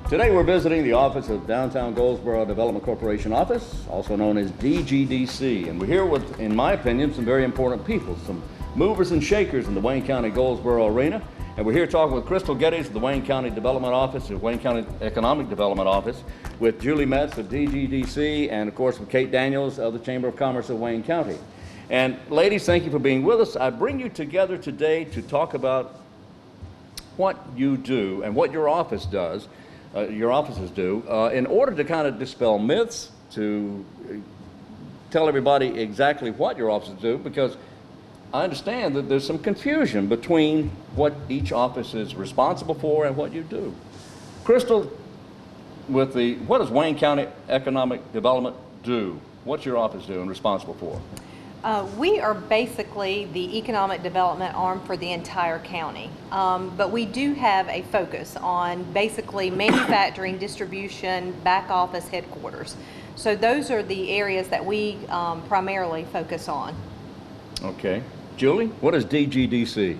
Today we're visiting the office of Downtown Goldsboro Development Corporation office, also known as DGDC. And we're here with, in my opinion, some very important people, some movers and shakers in the Wayne County Goldsboro arena. And we're here talking with Crystal Geddes of the Wayne County Development Office, the Wayne County Economic Development Office, with Julie Metz of DGDC, and of course with Kate Daniels of the Chamber of Commerce of Wayne County. And ladies, thank you for being with us. I bring you together today to talk about what you do and what your office does, your offices do, in order to kind of dispel myths, to tell everybody exactly what your offices do, because I understand that there's some confusion between what each office is responsible for and what you do. Crystal, what does Wayne County Economic Development do? What's your office do and responsible for? We are basically the economic development arm for the entire county, but we do have a focus on basically manufacturing, distribution, back office, headquarters. So those are the areas that we primarily focus on. Okay. Julie, what is DGDC?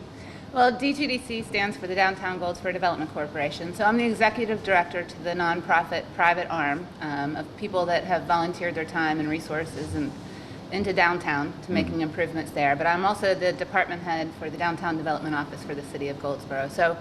Well, DGDC stands for the Downtown Goldsboro Development Corporation. So I'm the executive director to the nonprofit private arm of people that have volunteered their time and resources into downtown to making improvements there. But I'm also the department head for the Downtown Development Office for the City of Goldsboro. So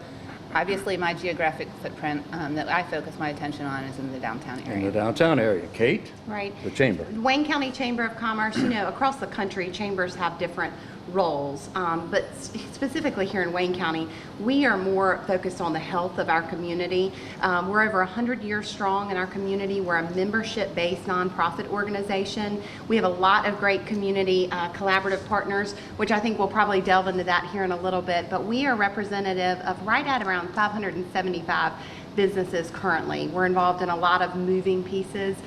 obviously my geographic footprint that I focus my attention on is in the downtown area. In the downtown area. Kate? Right. The Chamber. Wayne County Chamber of Commerce, across the country, chambers have different roles, but specifically here in Wayne County, we are more focused on the health of our community. We're over 100 years strong in our community. We're a membership-based nonprofit organization. We have a lot of great community collaborative partners, which I think we'll probably delve into that here in a little bit, but we are representative of right at around 575 businesses currently. We're involved in a lot of moving pieces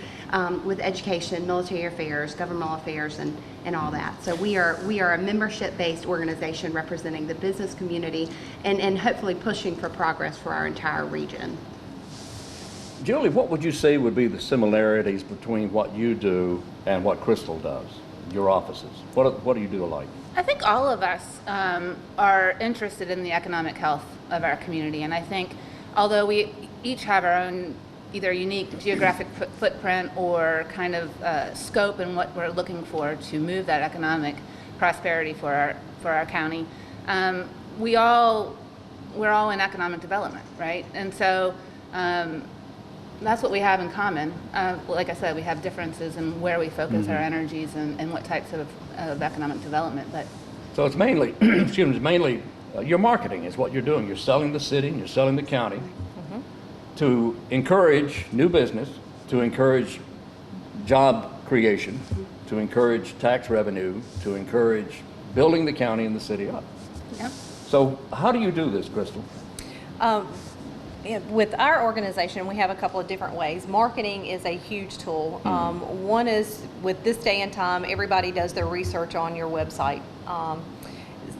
with education, military affairs, governmental affairs, and all that. So we are a membership-based organization representing the business community and hopefully pushing for progress for our entire region. Julie, what would you say would be the similarities between what you do and what Crystal does, your offices? What do you do alike? I think all of us are interested in the economic health of our community, and I think although we each have our own either unique geographic footprint or kind of scope in what we're looking for to move that economic prosperity for our county, we're all in economic development, right? And so that's what we have in common. Like I said, we have differences in where we focus our energies and what types of economic development. But so it's mainly, your marketing is what you're doing. You're selling the city and you're selling the county to encourage new business, to encourage job creation, to encourage tax revenue, to encourage building the county and the city up. Yep. So how do you do this, Crystal? With our organization, we have a couple of different ways. Marketing is a huge tool. One is, with this day and time, everybody does their research on your website.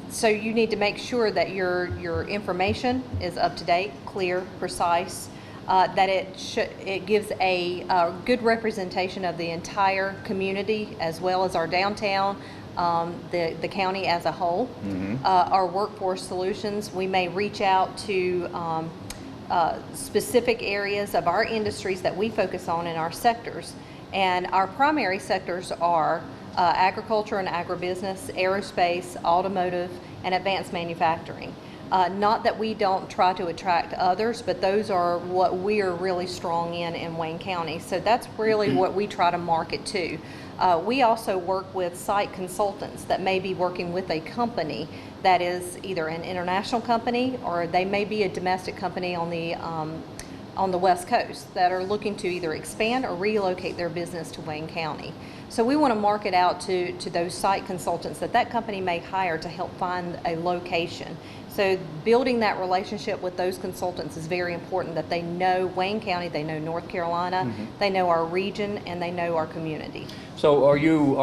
So you need to make sure that your information is up to date, clear, precise, that it gives a good representation of the entire community as well as our downtown, the county as a whole. Our workforce solutions, we may reach out to specific areas of our industries that we focus on in our sectors. And our primary sectors are agriculture and agribusiness, aerospace, automotive, and advanced manufacturing. Not that we don't try to attract others, but those are what we are really strong in Wayne County. So that's really what we try to market to. We also work with site consultants that may be working with a company that is either an international company or they may be a domestic company on the West Coast that are looking to either expand or relocate their business to Wayne County. So we want to market out to those site consultants that company may hire to help find a location. So building that relationship with those consultants is very important, that they know Wayne County, they know North Carolina, they know our region, and they know our community. So are you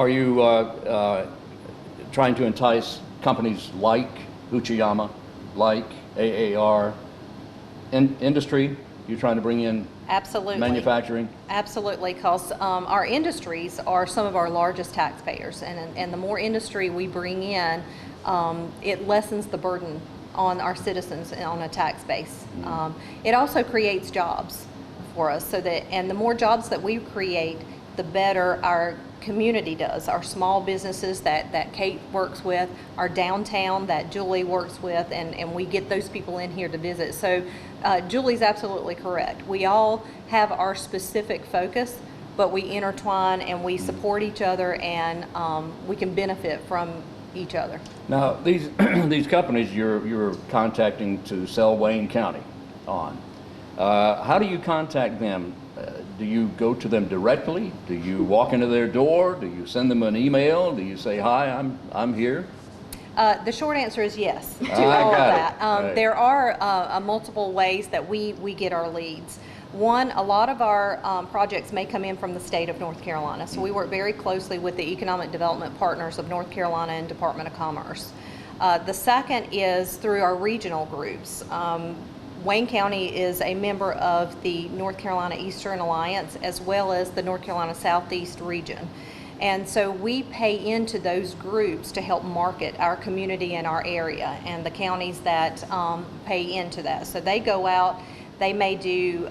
trying to entice companies like Uchiyama, like AAR, industry? You're trying to bring in Absolutely. Manufacturing? Absolutely, because our industries are some of our largest taxpayers, and the more industry we bring in, it lessens the burden on our citizens on a tax base. It also creates jobs. for us. And the more jobs that we create, the better our community does. Our small businesses that Kate works with, our downtown that Julie works with, and we get those people in here to visit. So Julie's absolutely correct. We all have our specific focus, but we intertwine and we support each other, and we can benefit from each other. Now, these these companies you're contacting to sell Wayne County on, how do you contact them? Do you go to them directly? Do you walk into their door? Do you send them an email? Do you say, hi, I'm here? The short answer is yes to I all of got it. that. Right. There are multiple ways that we get our leads. One, a lot of our projects may come in from the state of North Carolina, so we work very closely with the Economic Development Partners of North Carolina and Department of Commerce. The second is through our regional groups. Wayne County is a member of the North Carolina Eastern Alliance as well as the North Carolina Southeast region. And so we pay into those groups to help market our community and our area and the counties that pay into that. So they go out, they may do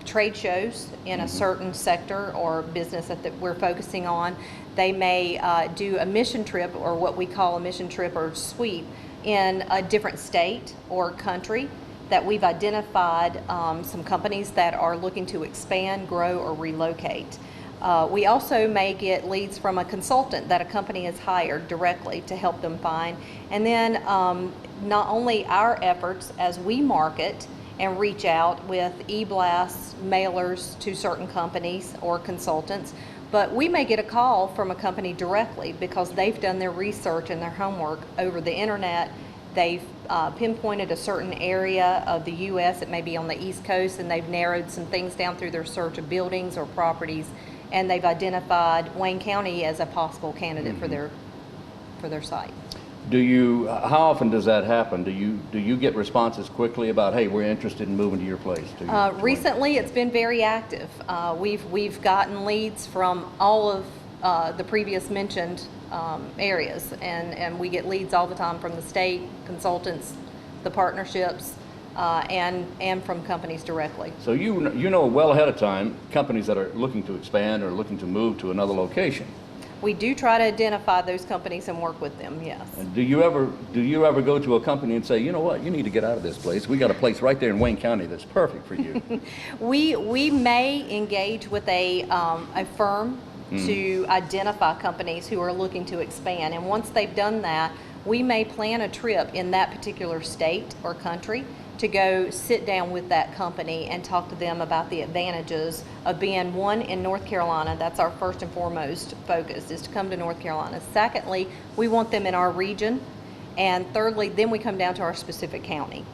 trade shows in a certain sector or business that we're focusing on. They may do a mission trip, or what we call a mission trip or sweep, in a different state or country that we've identified some companies that are looking to expand, grow, or relocate. We also may get leads from a consultant that a company has hired directly to help them find. And then not only our efforts as we market and reach out with e-blasts, mailers to certain companies or consultants, but we may get a call from a company directly because they've done their research and their homework over the internet. They've pinpointed a certain area of the U.S. It may be on the East Coast, and they've narrowed some things down through their search of buildings or properties, and they've identified Wayne County as a possible candidate for their site. Do you? How often does that happen? Do you get responses quickly about, hey, we're interested in moving to your place? Recently, it's been very active. We've gotten leads from all of the previous mentioned areas, and we get leads all the time from the state, consultants, the partnerships, and from companies directly. So you know well ahead of time companies that are looking to expand or looking to move to another location. We do try to identify those companies and work with them, yes. And do you ever go to a company and say, you know what, you need to get out of this place. We got a place right there in Wayne County that's perfect for you. We may engage with a firm to identify companies who are looking to expand, and once they've done that, we may plan a trip in that particular state or country to go sit down with that company and talk to them about the advantages of being, one, in North Carolina. That's our first and foremost focus, is to come to North Carolina. Secondly, we want them in our region. And thirdly, then we come down to our specific county.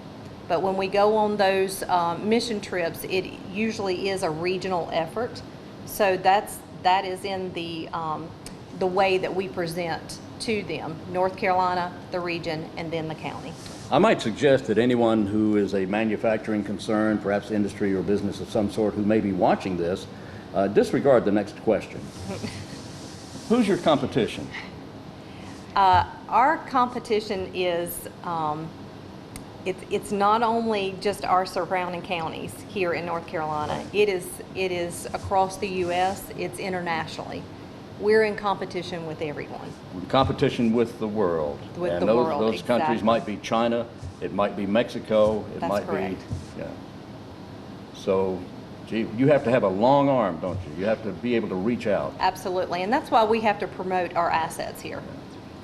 But when we go on those mission trips, it usually is a regional effort. So that is in the way that we present to them: North Carolina, the region, and then the county. I might suggest that anyone who is a manufacturing concern, perhaps industry or business of some sort, who may be watching this, disregard the next question. Who's your competition? Our competition is, it's not only just our surrounding counties here in North Carolina. It is across the U.S. It's internationally. We're in competition with everyone. Competition with the world. With and the world, those countries exactly. might be China, it might be Mexico, it That's might correct. be, yeah. So, gee, you have to have a long arm, don't you? You have to be able to reach out. Absolutely, and that's why we have to promote our assets here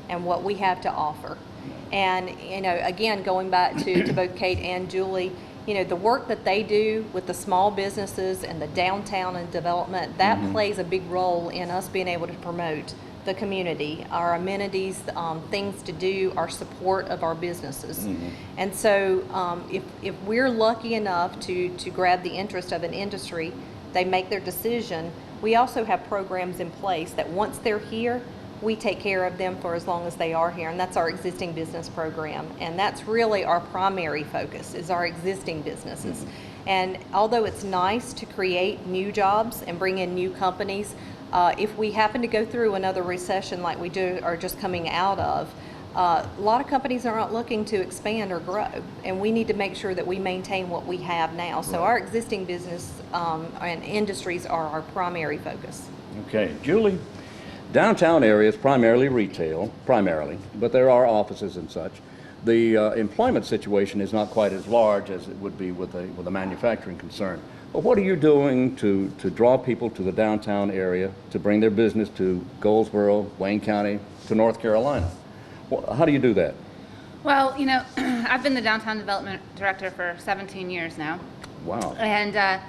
and what we have to offer. And, you know, again, going back to both Kate and Julie, you know, the work that they do with the small businesses and the downtown and development, that plays a big role in us being able to promote the community, our amenities, things to do, our support of our businesses. And so if we're lucky enough to grab the interest of an industry, they make their decision. We also have programs in place that once they're here, we take care of them for as long as they are here, and that's our existing business program. And that's really our primary focus, is our existing businesses. And although it's nice to create new jobs and bring in new companies, if we happen to go through another recession like we do are just coming out of, A lot of companies aren't looking to expand or grow, and we need to make sure that we maintain what we have now. So our existing business and industries are our primary focus. Okay, Julie, downtown area is primarily retail, but there are offices and such. The employment situation is not quite as large as it would be with a manufacturing concern. But what are you doing to draw people to the downtown area, to bring their business to Goldsboro, Wayne County, to North Carolina? How do you do that? Well, you know, I've been the downtown development director for 17 years now. Wow. And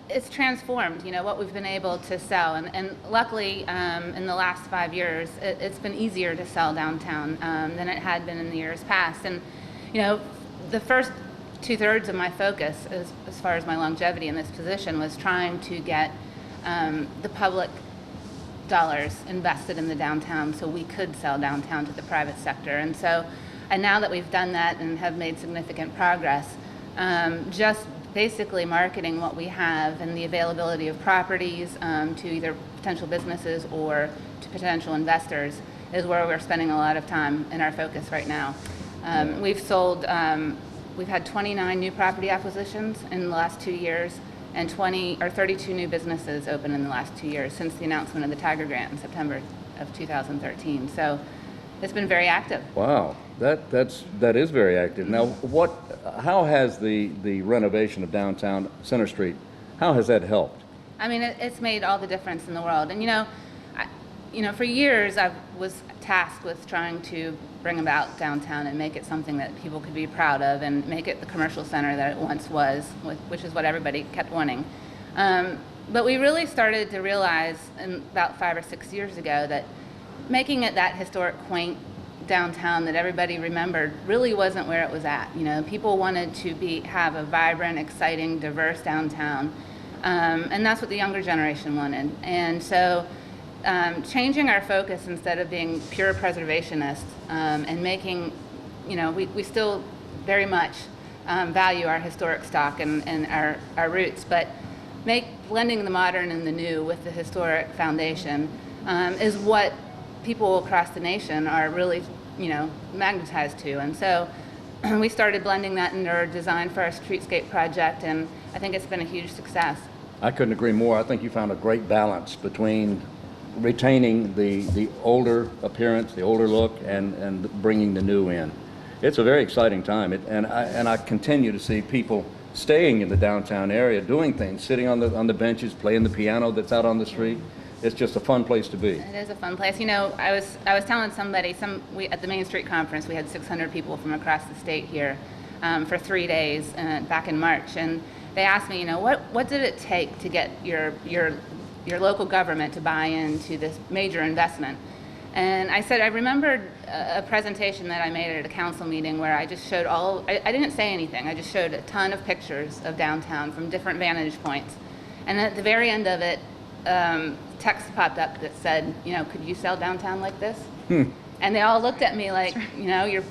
it's transformed, you know, what we've been able to sell. And luckily, in the last 5 years, it's been easier to sell downtown than it had been in the years past. And, you know, the first 2/3 of my focus, as far as my longevity in this position, was trying to get the public dollars invested in the downtown so we could sell downtown to the private sector. And now that we've done that and have made significant progress, just basically marketing what we have and the availability of properties to either potential businesses or to potential investors is where we're spending a lot of time in our focus right now. We've had 29 new property acquisitions in the last 2 years and 32 new businesses open in the last 2 years since the announcement of the Tiger Grant in September of 2013. So it's been very active. Wow, that is very active. Now, how has the renovation of downtown Center Street, how has that helped? I mean, it's made all the difference in the world. And for years I was tasked with trying to bring about downtown and make it something that people could be proud of and make it the commercial center that it once was, which is what everybody kept wanting. But we really started to realize about 5 or 6 years ago that making it that historic, quaint downtown that everybody remembered really wasn't where it was at. You know, people wanted to have a vibrant, exciting, diverse downtown, and that's what the younger generation wanted. And so changing our focus instead of being pure preservationists and making, we still very much value our historic stock and our roots, but blending the modern and the new with the historic foundation is what people across the nation are really, magnetized to. And so we started blending that in our design for our streetscape project, and I think it's been a huge success. I couldn't agree more. I think you found a great balance between retaining the older appearance, the older look, and bringing the new in. It's a very exciting time, and I continue to see people staying in the downtown area, doing things, sitting on the benches, playing the piano that's out on the street. It's just a fun place to be. It is a fun place. I was telling somebody, at the Main Street Conference, we had 600 people from across the state here for 3 days back in March, and they asked me, what did it take to get your local government to buy into this major investment? And I said, I remembered a presentation that I made at a council meeting where I just showed I didn't say anything, I just showed a ton of pictures of downtown from different vantage points. And at the very end of it, text popped up that said, could you sell downtown like this? And they all looked at me like, you're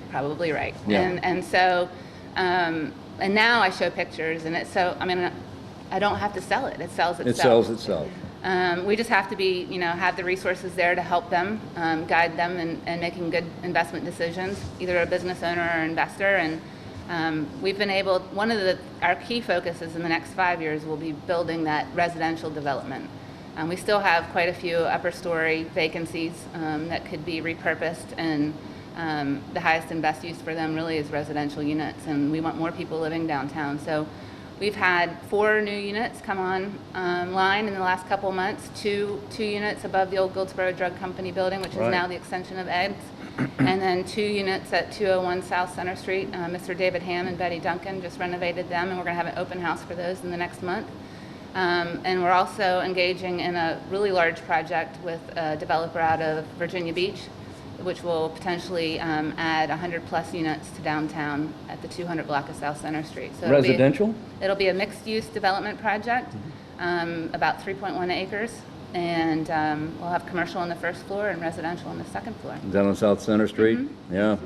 probably right. Yeah. And so, and now I show pictures, and I don't have to sell it. It sells itself. It sells itself. We just have to have the resources there to help them, guide them in making good investment decisions, either a business owner or investor. And we've been able, our key focuses in the next 5 years will be building that residential development. We still have quite a few upper story vacancies that could be repurposed, and the highest and best use for them really is residential units, and we want more people living downtown. So we've had 4 new units come online in the last couple of months, two units above the old Goldsboro Drug Company building, which is now the extension of Ed's, and then 2 units at 201 South Center Street. Mr. David Ham and Betty Duncan just renovated them, and we're going to have an open house for those in the next month. And we're also engaging in a really large project with a developer out of Virginia Beach, which will potentially add 100+ units to downtown at the 200 block of South Center Street. So Residential? It'll be a mixed-use development project, about 3.1 acres, and we'll have commercial on the first floor and residential on the second floor. Down on South Center Street? Mm-hmm. Yeah.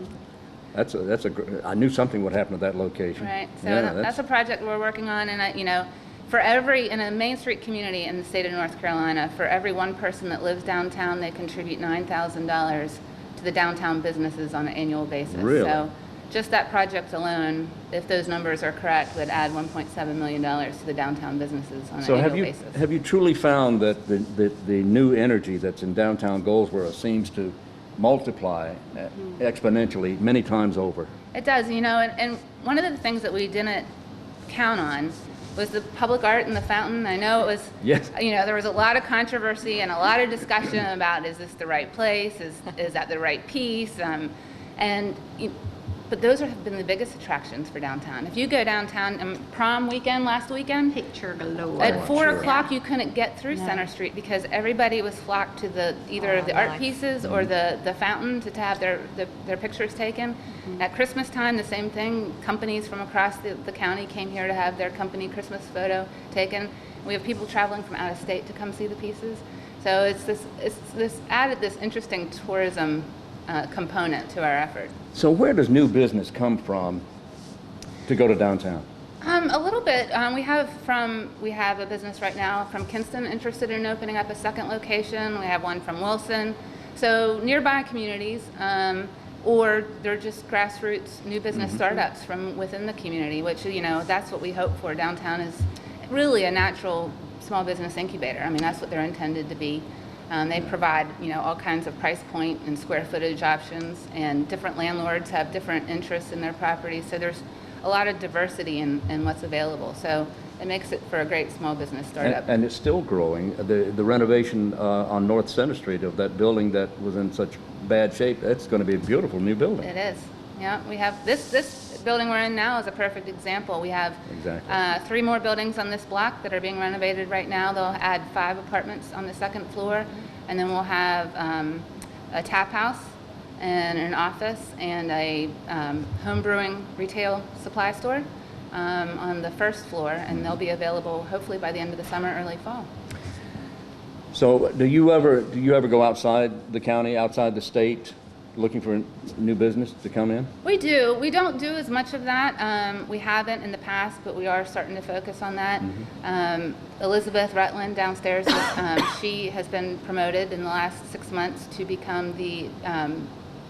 I knew something would happen at that location. Right. So that's a project we're working on, and in a Main Street community in the state of North Carolina, for every one person that lives downtown, they contribute $9,000 to the downtown businesses on an annual basis. Really? So just that project alone, if those numbers are correct, would add $1.7 million to the downtown businesses on an So annual basis. have you truly found that the new energy that's in downtown Goldsboro seems to multiply exponentially many times over? It does, and one of the things that we didn't count on was the public art in the fountain. I know it was, Yes. there was a lot of controversy and a lot of discussion about, is this the right place? Is that the right piece? But those have been the biggest attractions for downtown. If you go downtown, prom weekend last weekend, Picture galore. at 4 sure. o'clock you couldn't get through Center Street because everybody was flocked to either the art pieces or the fountain to have their pictures taken. At Christmas time, the same thing. Companies from across the county came here to have their company Christmas photo taken. We have people traveling from out of state to come see the pieces. So it's this added this interesting tourism component to our effort. So where does new business come from to go to downtown? A little bit. We have a business right now from Kinston interested in opening up a second location. We have one from Wilson. So nearby communities, or they're just grassroots new business startups from within the community, which, that's what we hope for. Downtown is really a natural small business incubator. I mean, that's what they're intended to be. They provide, all kinds of price point and square footage options, and different landlords have different interests in their properties. So there's a lot of diversity in what's available. So it makes it for a great small business startup. And it's still growing. The renovation on North Center Street of that building that was in such bad shape, that's going to be a beautiful new building. It is. Yeah, we have this building we're in now is a perfect example. We have Exactly. 3 more buildings on this block that are being renovated right now. They'll add 5 apartments on the second floor, and then we'll have a tap house and an office and a home brewing retail supply store on the first floor, and they'll be available hopefully by the end of the summer, early fall. So do you ever go outside the county, outside the state, looking for new business to come in? We do. We don't do as much of that. We haven't in the past, but we are starting to focus on that. Elizabeth Rutland downstairs, she has been promoted in the last 6 months to become the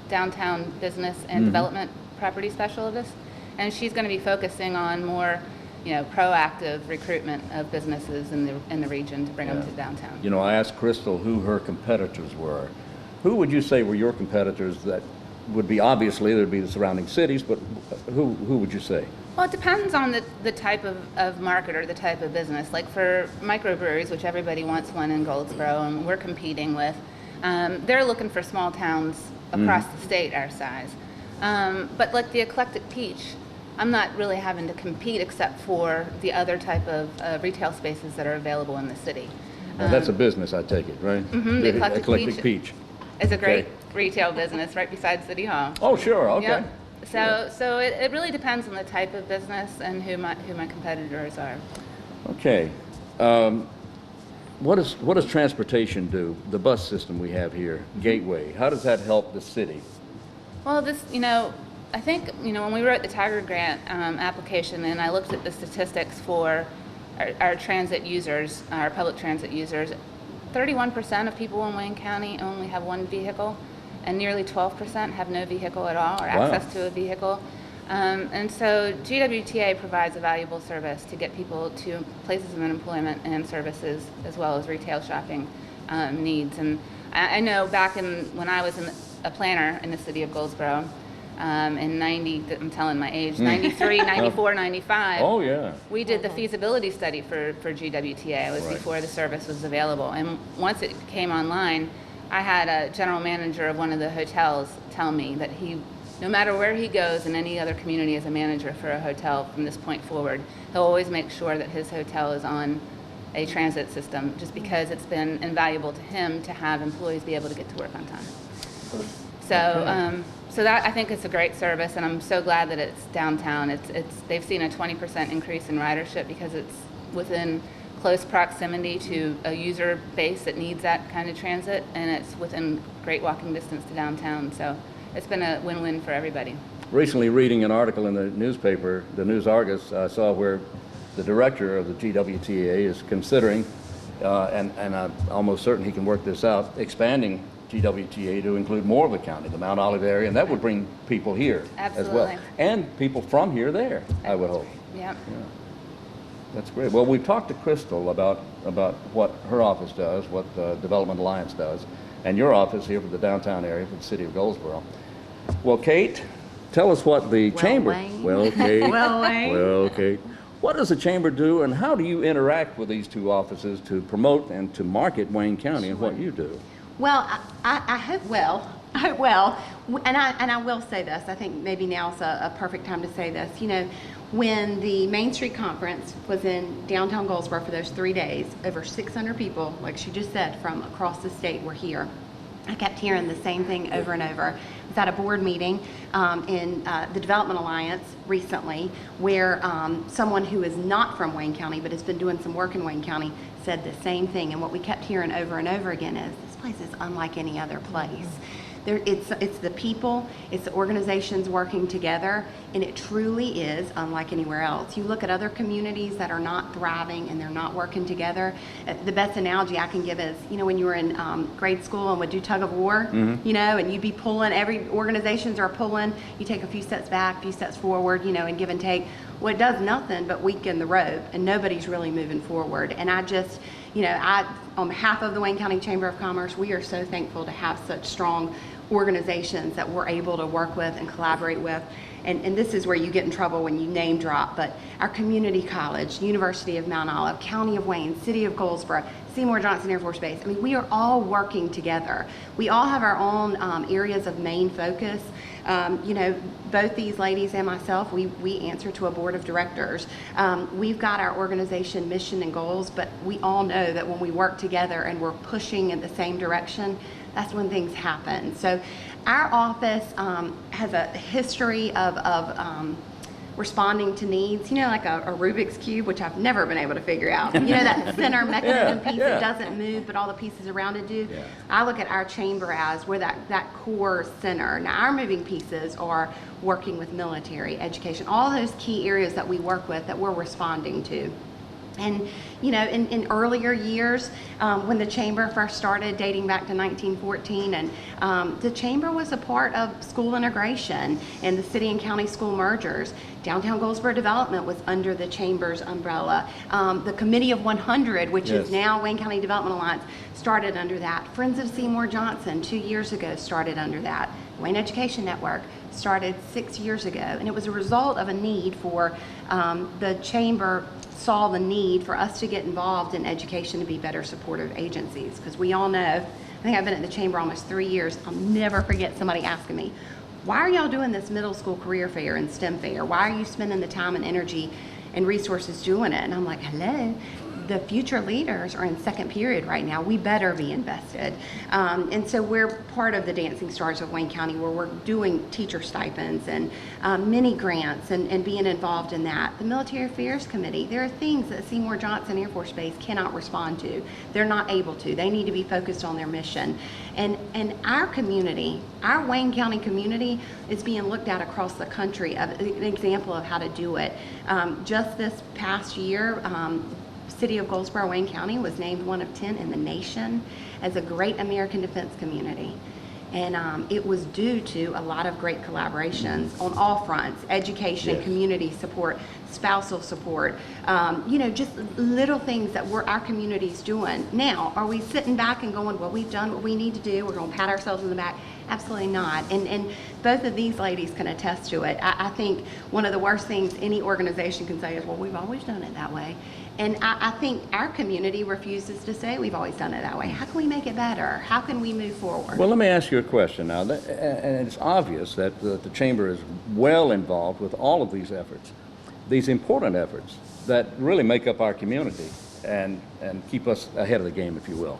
downtown business and development property specialist. And she's going to be focusing on more, proactive recruitment of businesses in the region to bring them to downtown. I asked Crystal who her competitors were. Who would you say were your competitors that would be, obviously, there'd be the surrounding cities, but who would you say? Well, it depends on the type of market or the type of business. Like for microbreweries, which everybody wants one in Goldsboro, and we're competing with, they're looking for small towns across the state our size. But like the Eclectic Peach, I'm not really having to compete except for the other type of retail spaces that are available in the city. Now, that's a business, I take it, right? The Eclectic Peach. It's a great retail business right beside City Hall. Oh, sure, okay. Yep. So it really depends on the type of business and who my competitors are. Okay. What does transportation do? The bus system we have here, Gateway, how does that help the city? Well, I think, when we wrote the Tiger Grant application and I looked at the statistics for our transit users, our public transit users, 31% of people in Wayne County only have one vehicle, and nearly 12% have no vehicle at all or access to a vehicle. And so GWTA provides a valuable service to get people to places of employment and services, as well as retail shopping needs. And I know back when I was a planner in the city of Goldsboro, in 90, I'm telling my age, 93, 94, 95. Oh, yeah. We did the feasibility study for GWTA. It was before the service was available. And once it came online, I had a general manager of one of the hotels tell me that no matter where he goes in any other community as a manager for a hotel from this point forward, he'll always make sure that his hotel is on a transit system, just because it's been invaluable to him to have employees be able to get to work on time. So that, I think, is a great service, and I'm so glad that it's downtown. They've seen a 20% increase in ridership because it's within close proximity to a user base that needs that kind of transit, and it's within great walking distance to downtown. So it's been a win-win for everybody. Recently, reading an article in the newspaper, the News Argus, I saw where the director of the GWTA is considering, and I'm almost certain he can work this out, expanding GWTA to include more of the county, the Mount Olive area, and that would bring people here as well. Absolutely. And people from here there, I would hope. Yep. Yeah. That's great. Well, we've talked to Crystal about what her office does, what the Development Alliance does, and your office here for the downtown area for the city of Goldsboro. Well, Kate, tell us what the chamber... Wayne. Well, Kate. Well, Wayne. Well, Kate. What does the chamber do, and how do you interact with these two offices to promote and to market Wayne County and what you do? Well, I hope well. And I will say this. I think maybe now's a perfect time to say this. You know, when the Main Street Conference was in downtown Goldsboro for those 3 days, over 600 people, like she just said, from across the state were here. I kept hearing the same thing over and over. I was at a board meeting in the Development Alliance recently where someone who is not from Wayne County but has been doing some work in Wayne County said the same thing. And what we kept hearing over and over again is this place is unlike any other place. It's the people, it's the organizations working together, and it truly is unlike anywhere else. You look at other communities that are not thriving and they're not working together. The best analogy I can give is, you know, when you were in grade school and would do tug of war, you know, and you'd be pulling, every organizations are pulling, you take a few steps back, a few steps forward, you know, and give and take. Well, it does nothing but weaken the rope, and nobody's really moving forward. And I just, you know, on behalf of the Wayne County Chamber of Commerce, we are so thankful to have such strong organizations that we're able to work with and collaborate with. And this is where you get in trouble when you name drop, but our community college, University of Mount Olive, County of Wayne, City of Goldsboro, Seymour Johnson Air Force Base. I mean, we are all working together. We all have our own areas of main focus. You know, both these ladies and myself, we answer to a board of directors. We've got our organization mission and goals, but we all know that when we work together and we're pushing in the same direction, that's when things happen. So our office has a history of responding to needs, you know, like a Rubik's Cube, which I've never been able to figure out. You know, that center mechanism piece that doesn't move, but all the pieces around it do. Yeah. I look at our chamber as we're that core center. Now, our moving pieces are working with military, education, all those key areas that we work with that we're responding to. And, you know, in earlier years, when the chamber first started, dating back to 1914, and the chamber was a part of school integration and the city and county school mergers. Downtown Goldsboro Development was under the chamber's umbrella. The Committee of 100, which is now Wayne County Development Alliance, started under that. Friends of Seymour Johnson 2 years ago started under that. Wayne Education Network started 6 years ago, and it was a result of a need for the chamber saw the need for us to get involved in education to be better supportive agencies, because we all know, I think I've been at the chamber almost 3 years, I'll never forget somebody asking me, why are y'all doing this middle school career fair and STEM fair? Why are you spending the time and energy and resources doing it? And I'm like, hello, the future leaders are in second period right now. We better be invested. And so we're part of the Dancing Stars of Wayne County, where we're doing teacher stipends and mini grants and being involved in that. The Military Affairs Committee, there are things that Seymour Johnson Air Force Base cannot respond to. They're not able to. They need to be focused on their mission. And our community, our Wayne County community, is being looked at across the country, an example of how to do it. Just this past year, City of Goldsboro, Wayne County was named one of 10 in the nation as a great American defense community. And it was due to a lot of great collaborations on all fronts: education, community support, spousal support, you know, just little things that our community's doing. Now, are we sitting back and going, well, we've done what we need to do, we're going to pat ourselves on the back? Absolutely not. And both of these ladies can attest to it. I think one of the worst things any organization can say is, well, we've always done it that way. And I think our community refuses to say we've always done it that way. How can we make it better? How can we move forward? Well, let me ask you a question now. And it's obvious that the Chamber is well involved with all of these efforts, these important efforts that really make up our community and keep us ahead of the game, if you will.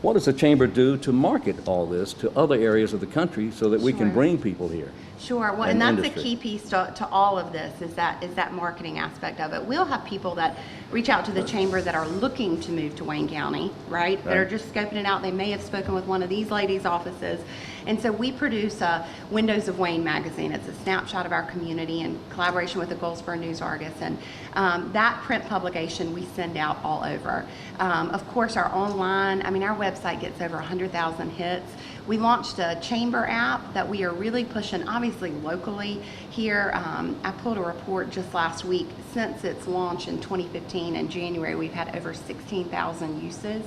What does the Chamber do to market all this to other areas of the country so that we can bring people here? Sure. Well, and that's a key piece to all of this is that marketing aspect of it. We'll have people that reach out to the chamber that are looking to move to Wayne County, right? That are just scoping it out. They may have spoken with one of these ladies' offices, And so we produce a Windows of Wayne magazine. It's a snapshot of our community in collaboration with the Goldsboro News Argus. And that print publication we send out all over. Of course, our online, our website gets over 100,000 hits. We launched a chamber app that we are really pushing, obviously locally here. I pulled a report just last week. Since its launch in 2015 in January, we've had over 16,000 uses.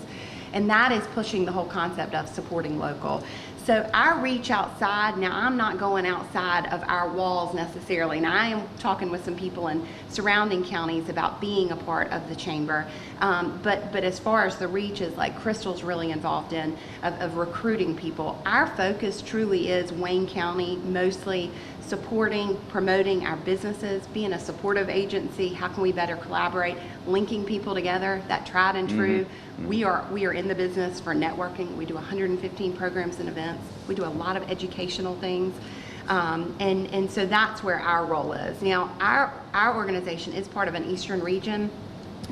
And that is pushing the whole concept of supporting local. So our reach outside, now I'm not going outside of our walls necessarily. Now I am talking with some people in surrounding counties about being a part of the chamber. But as far as the reach is, like Crystal's really involved in, of recruiting people. Our focus truly is Wayne County, mostly supporting, promoting our businesses, being a supportive agency. How can we better collaborate, linking people together, that tried and true. We are in the business for networking. We do 115 programs and events. We do a lot of educational things. And so that's where our role is. Now, our organization is part of an Eastern region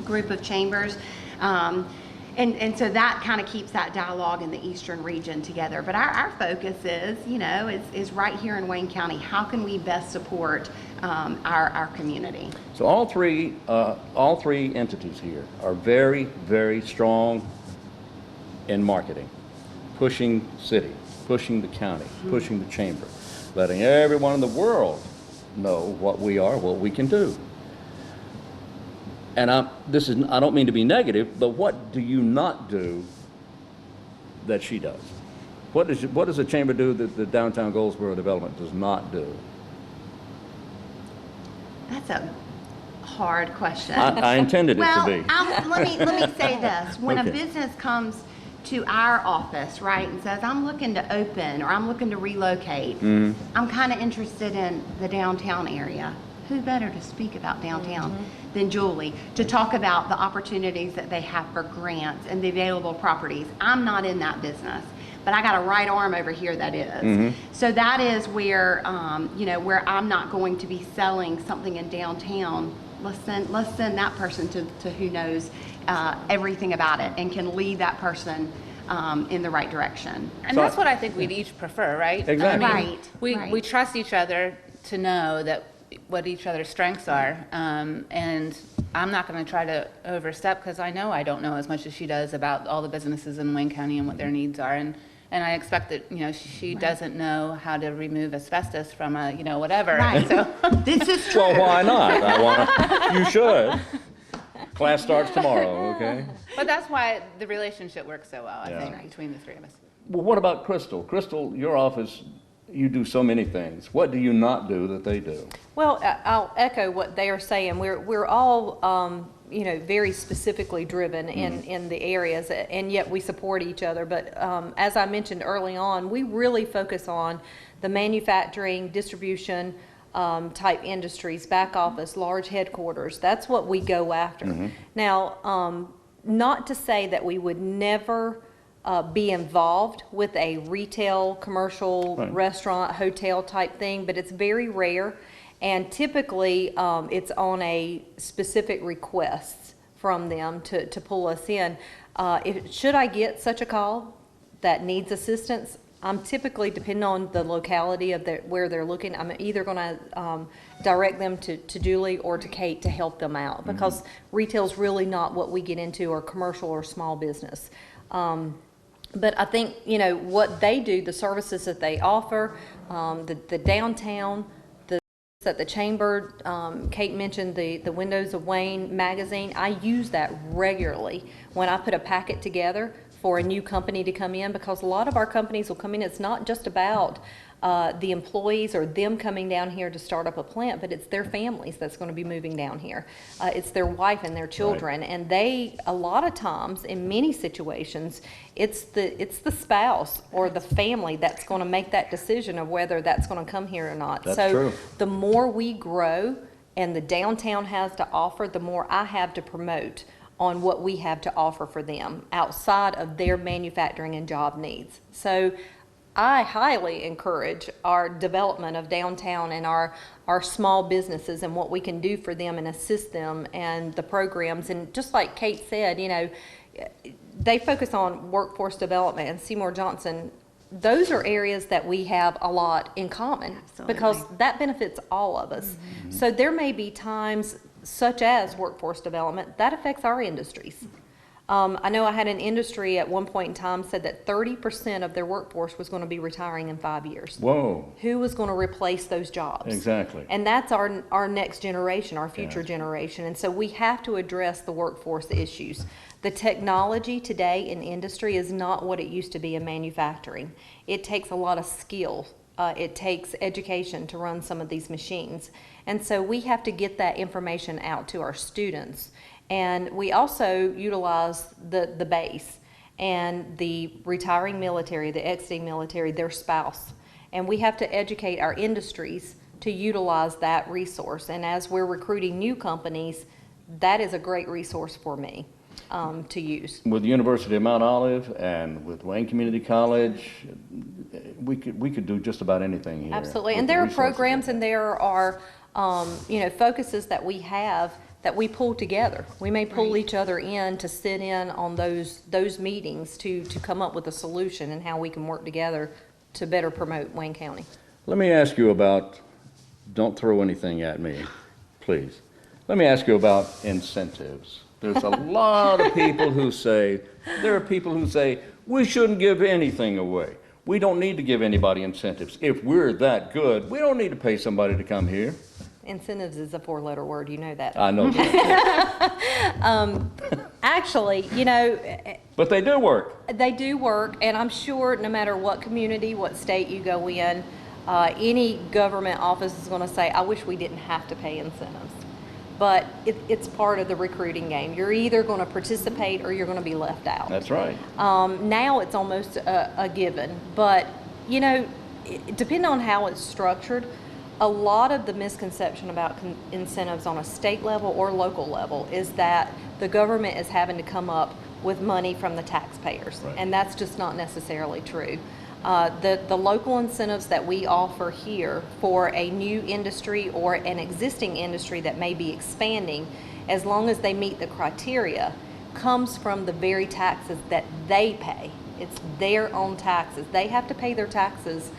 group of chambers. And so that kind of keeps that dialogue in the Eastern region together. But our focus is right here in Wayne County. How can we best support our community? So all three entities here are very, very strong in marketing, pushing city, pushing the county, pushing the chamber, letting everyone in the world know what we are, what we can do. And I don't mean to be negative, but what do you not do that she does? What does the chamber do that the downtown Goldsboro Development does not do? That's a hard question. I intended it to be. Let me say this. When Okay. a business comes to our office, right, and says, I'm looking to open or I'm looking to relocate, I'm kind of interested in the downtown area. Who better to speak about downtown than Julie to talk about the opportunities that they have for grants and the available properties? I'm not in that business, but I got a right arm over here that is. So that is where, where I'm not going to be selling something in downtown. Let's send that person to who knows everything about it and can lead that person in the right direction. And that's what I think we'd each prefer, right? Exactly. Right. We trust each other to know that what each other's strengths are, and I'm not going to try to overstep because I know I don't know as much as she does about all the businesses in Wayne County and what their needs are, and I expect that she doesn't know how to remove asbestos from a whatever. Right. So This is true. Well, why not? You should. Class starts tomorrow, okay? but that's why the relationship works so well, I Yeah. think, between the three of us. Well, what about Crystal? Crystal, your office, you do so many things. What do you not do that they do? Well, I'll echo what they are saying. We're all, very specifically driven in the areas, and yet we support each other. But as I mentioned early on, we really focus on the manufacturing, distribution type industries, back office, large headquarters. That's what we go after. Now, not to say that we would never be involved with a retail, commercial, Right. restaurant, hotel type thing, but it's very rare. And typically, it's on a specific request from them to pull us in. Should I get such a call that needs assistance, I'm typically, depending on the locality of where they're looking, I'm either going to direct them to Julie or to Kate to help them out, because retail's really not what we get into, or commercial or small business. But I think, what they do, the services that they offer, the downtown, at the chamber, Kate mentioned the Windows of Wayne magazine. I use that regularly when I put a packet together for a new company to come in, because a lot of our companies will come in. It's not just about the employees or them coming down here to start up a plant, but it's their families that's going to be moving down here. It's their wife and their children, and they, a lot of times, in many situations, it's the spouse or the family that's going to make that decision of whether that's going to come here or not. That's so true. the more we grow and the downtown has to offer, the more I have to promote on what we have to offer for them outside of their manufacturing and job needs. So I highly encourage our development of downtown and our small businesses and what we can do for them and assist them and the programs. And just like Kate said, they focus on workforce development, and Seymour Johnson those are areas that we have a lot in common. Absolutely. Because that benefits all of us. So there may be times, such as workforce development, that affects our industries. I know I had an industry at one point in time said that 30% of their workforce was going to be retiring in 5 years. Whoa, Who was going to replace those jobs? exactly. And that's our next generation, our future generation. And so we have to address the workforce issues. The technology today in industry is not what it used to be in manufacturing. It takes a lot of skill. It takes education to run some of these machines. And so we have to get that information out to our students. And we also utilize the base and the retiring military, the exiting military, their spouse. And we have to educate our industries to utilize that resource. And as we're recruiting new companies, that is a great resource for me to use. With the University of Mount Olive and with Wayne Community College, we could do just about anything here. Absolutely. with And the there are resources programs we have. and there are, focuses that we have that we pull together. We may pull each other in to sit in on those meetings to come up with a solution and how we can work together to better promote Wayne County. Let me ask you about, don't throw anything at me, please. Let me ask you about incentives. There's a lot of people who say, we shouldn't give anything away. We don't need to give anybody incentives. If we're that good, we don't need to pay somebody to come here. Incentives is a 4-letter word, you know that. I know that. Actually, But they do work. they do work, and I'm sure no matter what community, what state you go in, any government office is going to say, I wish we didn't have to pay incentives. But it's part of the recruiting game. You're either going to participate or you're going to be left out. That's right. Now it's almost a given. But, depending on how it's structured, a lot of the misconception about incentives on a state level or local level is that the government is having to come up with money from the taxpayers. Right. And that's just not necessarily true. The local incentives that we offer here for a new industry or an existing industry that may be expanding, as long as they meet the criteria, comes from the very taxes that they pay. It's their own taxes. They have to pay their taxes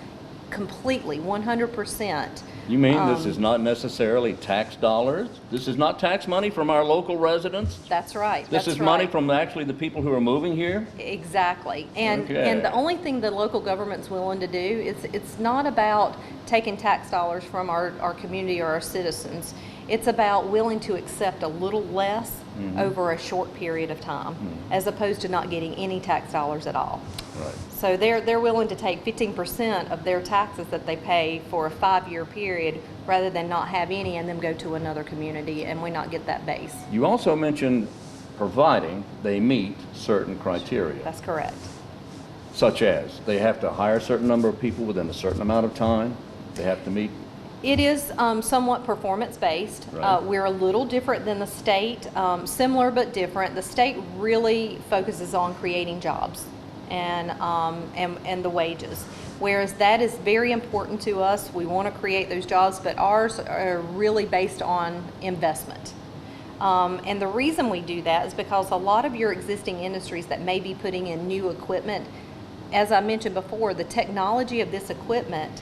completely, 100%. You mean this is not necessarily tax dollars? This is not tax money from our local residents? That's right. This is money from actually the people who are moving here? Exactly. And Okay. the only thing the local government's willing to do is it's not about taking tax dollars from our community or our citizens. It's about willing to accept a little less over a short period of time, as opposed to not getting any tax dollars at all. Right. So they're willing to take 15% of their taxes that they pay for a 5-year period rather than not have any and then go to another community and we not get that base. You also mentioned providing they meet certain criteria, That's correct. such as they have to hire a certain number of people within a certain amount of time. They have to meet. It is somewhat performance-based. Right. We're a little different than the state, similar but different. The state really focuses on creating jobs and the wages, whereas that is very important to us. We want to create those jobs, but ours are really based on investment. And the reason we do that is because a lot of your existing industries that may be putting in new equipment, as I mentioned before, the technology of this equipment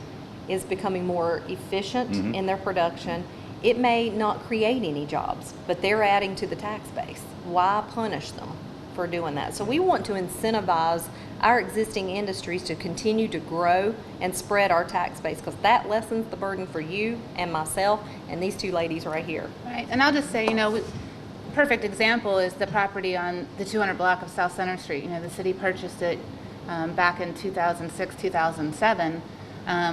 is becoming more efficient in their production. It may not create any jobs, but they're adding to the tax base. Why punish them for doing that? So we want to incentivize our existing industries to continue to grow and spread our tax base, because that lessens the burden for you and myself and these two ladies right here. Right, and I'll just say, perfect example is the property on the 200 block of South Center Street. The city purchased it back in 2006, 2007,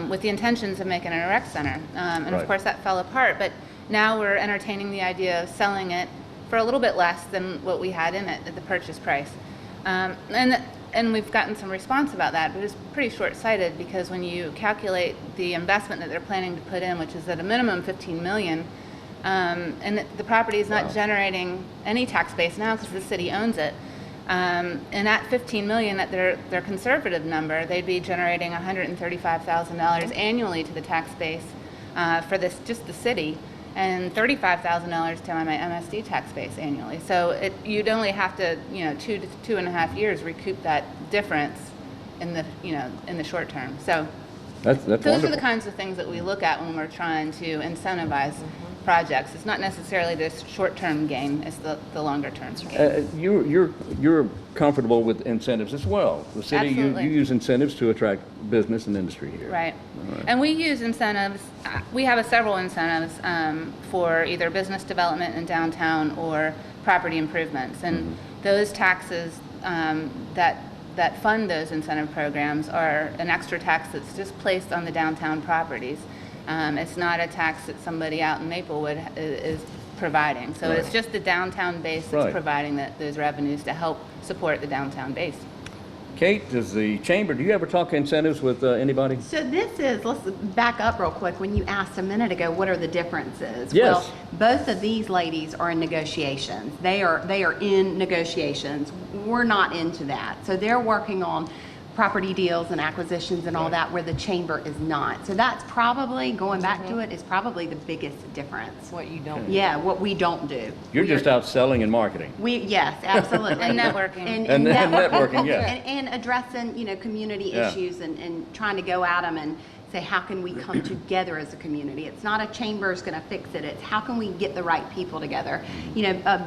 with the intentions of making it a rec center. And Right. of course that fell apart, but now we're entertaining the idea of selling it for a little bit less than what we had in it at the purchase price. And we've gotten some response about that, but it's pretty short-sighted, because when you calculate the investment that they're planning to put in, which is at a minimum $15 million, and the property is not generating any tax base now because the city owns it. And at $15 million, at their conservative number, they'd be generating $135,000 annually to the tax base for just the city, and $35,000 to my MSD tax base annually. So you'd only have to, 2 to 2.5 years recoup that difference in the, in the short term. So That's those wonderful. are the kinds of things that we look at when we're trying to incentivize projects. It's not necessarily this short-term gain, it's the longer-term gain. You're comfortable with incentives as well. The city, you Absolutely. use incentives to attract business and industry here. Right. All right. And we use incentives, we have several incentives for either business development in downtown or property improvements. And those taxes that fund those incentive programs are an extra tax that's just placed on the downtown properties. It's not a tax that somebody out in Maplewood is providing. So Right. it's just the downtown base Right. that's providing those revenues to help support the downtown base. Kate, does the chamber, do you ever talk incentives with anybody? So this is, let's back up real quick. When you asked a minute ago, what are the differences? Yes. Well, both of these ladies are in negotiations. They are in negotiations. We're not into that. So they're working on property deals and acquisitions and all that, where the chamber is not. So that's probably, going back to it, is probably the biggest difference. What you don't. Yeah, what we don't do. You're just out selling and marketing. Yes, absolutely. And networking. And networking, yeah. And addressing, community Yeah. issues and trying to go at them and say, how can we come together as a community? It's not a chamber's going to fix it. It's how can we get the right people together?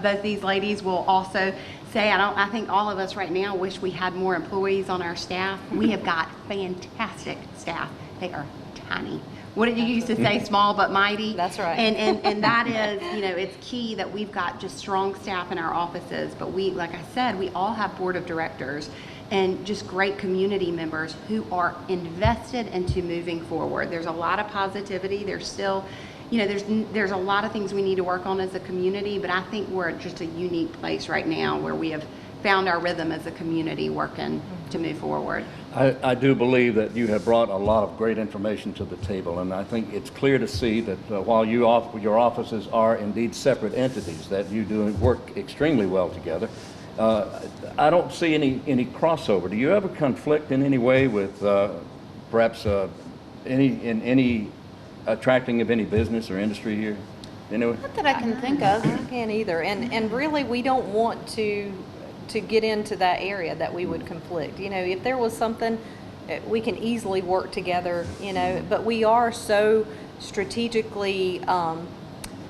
Both these ladies will also say, I think all of us right now wish we had more employees on our staff. We have got fantastic staff. They are tiny. What did you used to say, small but mighty? That's right. And that is, it's key that we've got just strong staff in our offices. But we, like I said, we all have board of directors and just great community members who are invested into moving forward. There's a lot of positivity. There's still, there's a lot of things we need to work on as a community, but I think we're at just a unique place right now where we have found our rhythm as a community working to move forward. I do believe that you have brought a lot of great information to the table, and I think it's clear to see that while your offices are indeed separate entities, that you do work extremely well together. I don't see any crossover. Do you ever conflict in any way with perhaps any attracting of any business or industry here? Anyway? Not that I can think of. I can't either. And really, we don't want to get into that area that we would conflict. If there was something, we can easily work together, but we are so strategically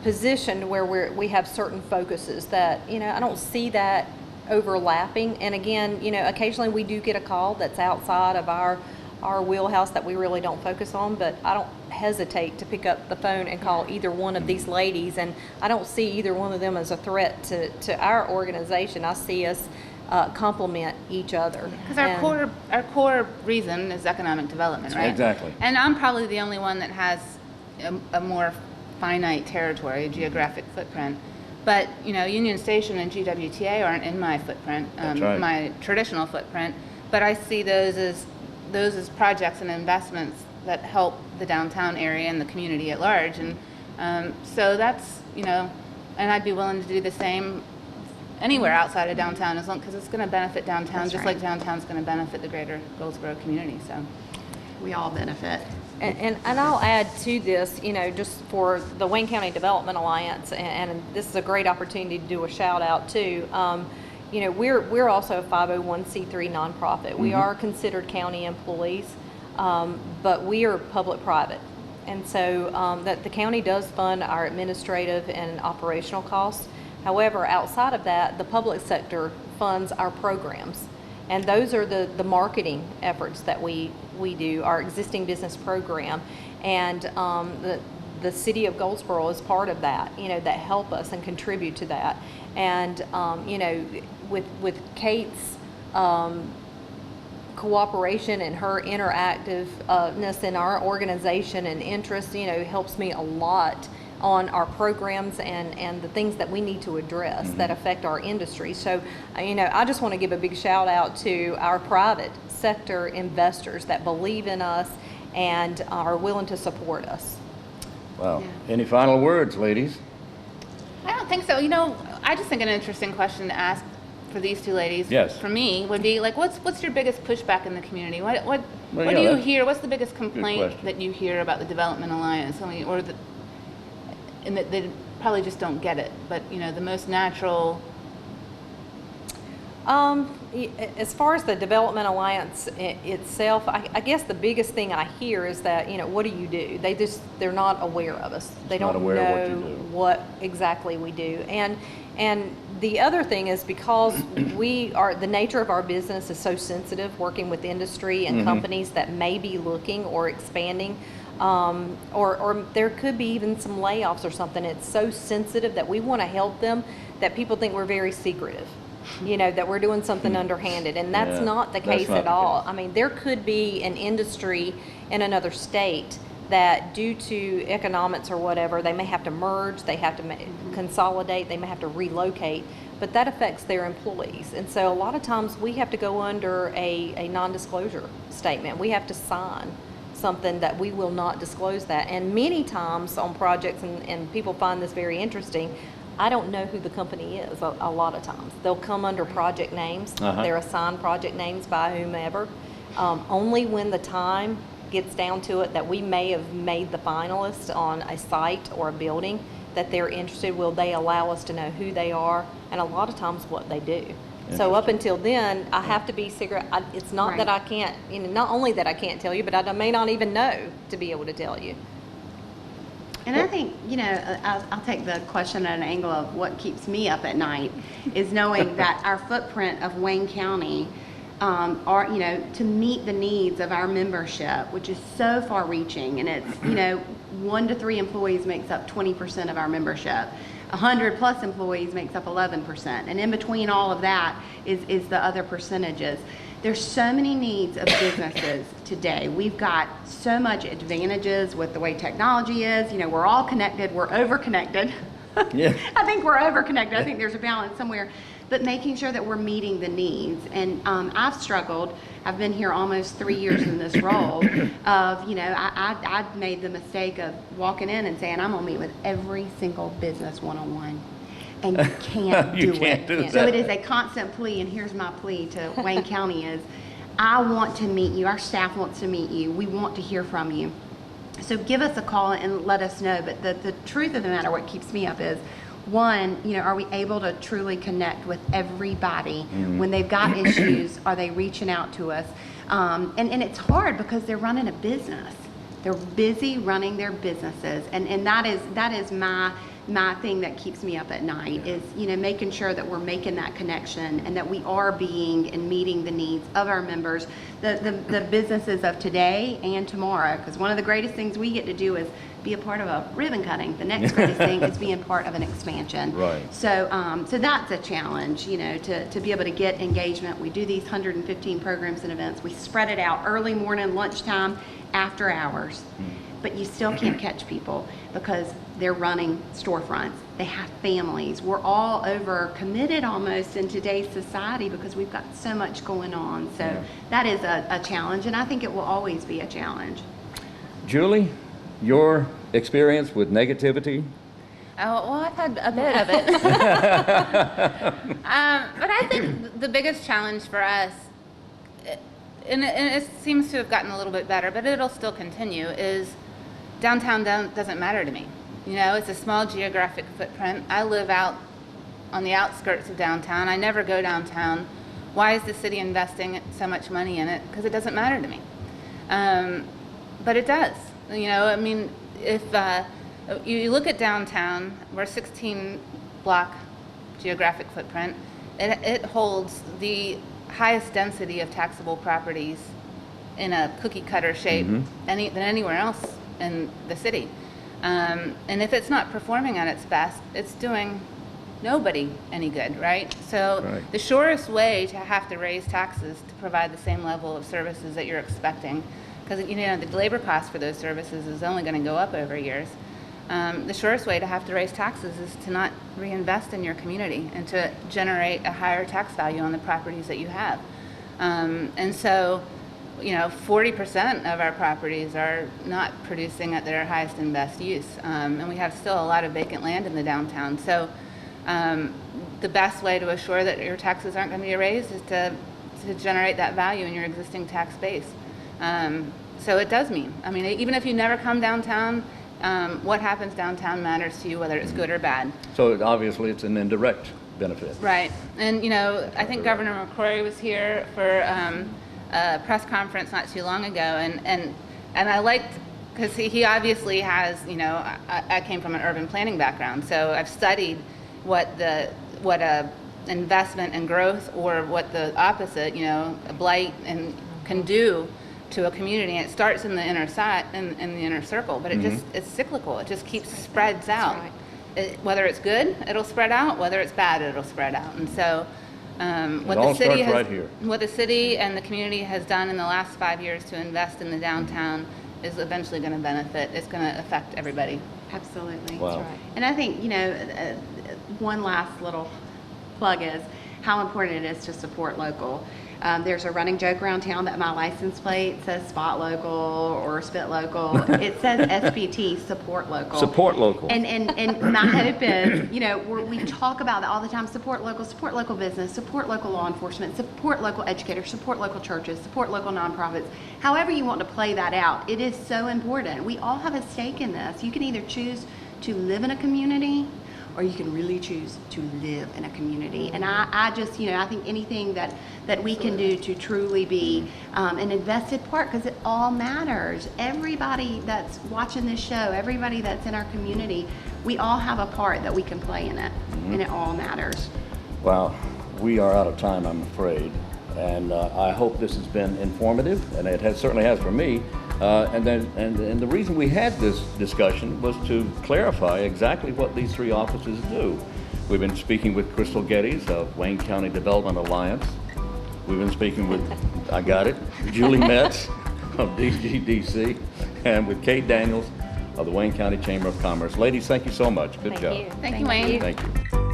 positioned where we have certain focuses that, I don't see that overlapping. And again, occasionally we do get a call that's outside of our wheelhouse that we really don't focus on, but I don't hesitate to pick up the phone and call either one of these ladies, and I don't see either one of them as a threat to our organization. I see us complement each other. Because our core reason is economic development, right? Exactly. And I'm probably the only one that has a more finite territory, a geographic footprint. But Union Station and GWTA aren't in my footprint, That's right. my traditional footprint. But I see those as projects and investments that help the downtown area and the community at large. And so that's and I'd be willing to do the same anywhere outside of downtown, as long because it's going to benefit downtown, That's just right. like downtown's going to benefit the greater Goldsboro community. So. We all benefit. And I'll add to this, just for the Wayne County Development Alliance, and this is a great opportunity to do a shout out too. We're also a 501c3 nonprofit. We are considered county employees, but we are public-private. And so that the county does fund our administrative and operational costs. However, outside of that, the public sector funds our programs. And those are the marketing efforts that we do, our existing business program. And the city of Goldsboro is part of that, that help us and contribute to that. And, with Kate's cooperation and her interactiveness in our organization and interest, helps me a lot on our programs and the things that we need to address that affect our industry. So, I just want to give a big shout out to our private sector investors that believe in us and are willing to support us. Wow. Any final words, ladies? I don't think so. I just think an interesting question to ask for these two ladies, Yes. for me, would be like, what's your biggest pushback in the community? What Well, do yeah, you that's hear? What's the biggest complaint question. that you hear about the Development Alliance? And that they probably just don't get it. But the most natural. As far as the Development Alliance itself, I guess the biggest thing I hear is that, what do you do? They're not aware of us. They Not don't aware of what know you do. what exactly we do. And the other thing is because the nature of our business is so sensitive, working with industry and companies that may be looking or expanding, or there could be even some layoffs or something. It's so sensitive that we want to help them that people think we're very secretive. That we're doing something underhanded, and that's Yeah, not the that's case not at the all. case. I mean, there could be an industry in another state that due to economics or whatever, they may have to merge, they have to consolidate, they may have to relocate, but that affects their employees. And so a lot of times we have to go under a non-disclosure statement. We have to sign something that we will not disclose that. And many times on projects, and people find this very interesting, I don't know who the company is a lot of times. They'll come under project names. They're assigned project names by whomever. Only when the time gets down to it that we may have made the finalist on a site or a building that they're interested, will they allow us to know who they are and a lot of times what they do. So up until then, I have to be secret. It's not that I can't, not only that I can't tell you, but I may not even know to be able to tell you. And I think, I'll take the question at an angle of what keeps me up at night is knowing that our footprint of Wayne County are, to meet the needs of our membership, which is so far reaching. And it's, 1 to 3 employees makes up 20% of our membership. 100 plus employees makes up 11%. And in between all of that is the other percentages. There's so many needs of businesses today. We've got so much advantages with the way technology is. We're all connected. We're over-connected. Yeah. I think we're over-connected. I think there's a balance somewhere. But making sure that we're meeting the needs. And I've struggled. I've been here almost 3 years in this role of, I've made the mistake of walking in and saying, I'm going to meet with every single business one-on-one. And you can't You do can't it. do So that. it is a constant plea, and here's my plea to Wayne County is, I want to meet you. Our staff wants to meet you. We want to hear from you. So give us a call and let us know. But the truth of the matter, what keeps me up is, one, are we able to truly connect with everybody when they've got issues? Are they reaching out to us? And it's hard because they're running a business. They're busy running their businesses, and that is my thing that keeps me up at night is making sure that we're making that connection and that we are being and meeting the needs of our members, the businesses of today and tomorrow. Because one of the greatest things we get to do is be a part of a ribbon cutting. The next greatest thing is being part of an expansion. Right. So that's a challenge, to be able to get engagement. We do these 115 programs and events. We spread it out early morning, lunchtime, after hours. But you still can't catch people because they're running storefronts. They have families. We're all over committed almost in today's society because we've got so much going on. So that is a challenge, and I think it will always be a challenge. Julie, your experience with negativity? Oh, well, I've had a bit of it. But I think the biggest challenge for us, and it seems to have gotten a little bit better, but it'll still continue, is downtown doesn't matter to me. It's a small geographic footprint. I live out on the outskirts of downtown. I never go downtown. Why is the city investing so much money in it? Because it doesn't matter to me. But it does. If you look at downtown, we're a 16-block geographic footprint. It holds the highest density of taxable properties in a cookie-cutter shape than anywhere else in the city. And if it's not performing at its best, it's doing nobody any good, right? So the surest way to have to raise taxes to provide the same level of services that you're expecting, because the labor cost for those services is only going to go up over years. The surest way to have to raise taxes is to not reinvest in your community and to generate a higher tax value on the properties that you have. And so, 40% of our properties are not producing at their highest and best use. And we have still a lot of vacant land in the downtown. So the best way to assure that your taxes aren't going to be raised is to generate that value in your existing tax base. So it does mean, even if you never come downtown, what happens downtown matters to you, whether it's good or bad. So obviously it's an indirect benefit. Right. And, you know, I think Governor McCrory was here for a press conference not too long ago, and I liked, because he obviously has, you know, I came from an urban planning background, so I've studied what a investment and growth, or what the opposite, you know, a blight and can do to a community. And it starts in the inner circle, but it just, it's cyclical. It just keeps spreads out. right. Whether it's good, it'll spread out. Whether it's bad, it'll spread out. And so, what all the city starts right here. what the city and the community has done in the last 5 years to invest in the downtown is eventually going to benefit. It's going to affect everybody. Absolutely. Wow. right. And I think, you know, one last little plug is how important it is to support local. There's a running joke around town that my license plate says spot local or spit local. It says SPT, support local. Support local. And my hope is, you know, we talk about that all the time, support local business, support local law enforcement, support local educators, support local churches, support local nonprofits. However you want to play that out, it is so important. We all have a stake in this. You can either choose to live in a community, or you can really choose to live in a community. And I just, you know, I think anything that we can do to truly be an invested part, because it all matters. Everybody that's watching this show, everybody that's in our community, we all have a part that we can play in it, and it all matters. Well, we are out of time, I'm afraid, and I hope this has been informative, and it certainly has for me. And the reason we had this discussion was to clarify exactly what these three offices do. We've been speaking with Crystal Geddes of Wayne County Development Alliance. We've been speaking with, I got it, Julie Metz of DGDC, and with Kate Daniels of the Wayne County Chamber of Commerce. Ladies, thank you so much. Good Thank job. you. Thank you, Wayne. Thank you.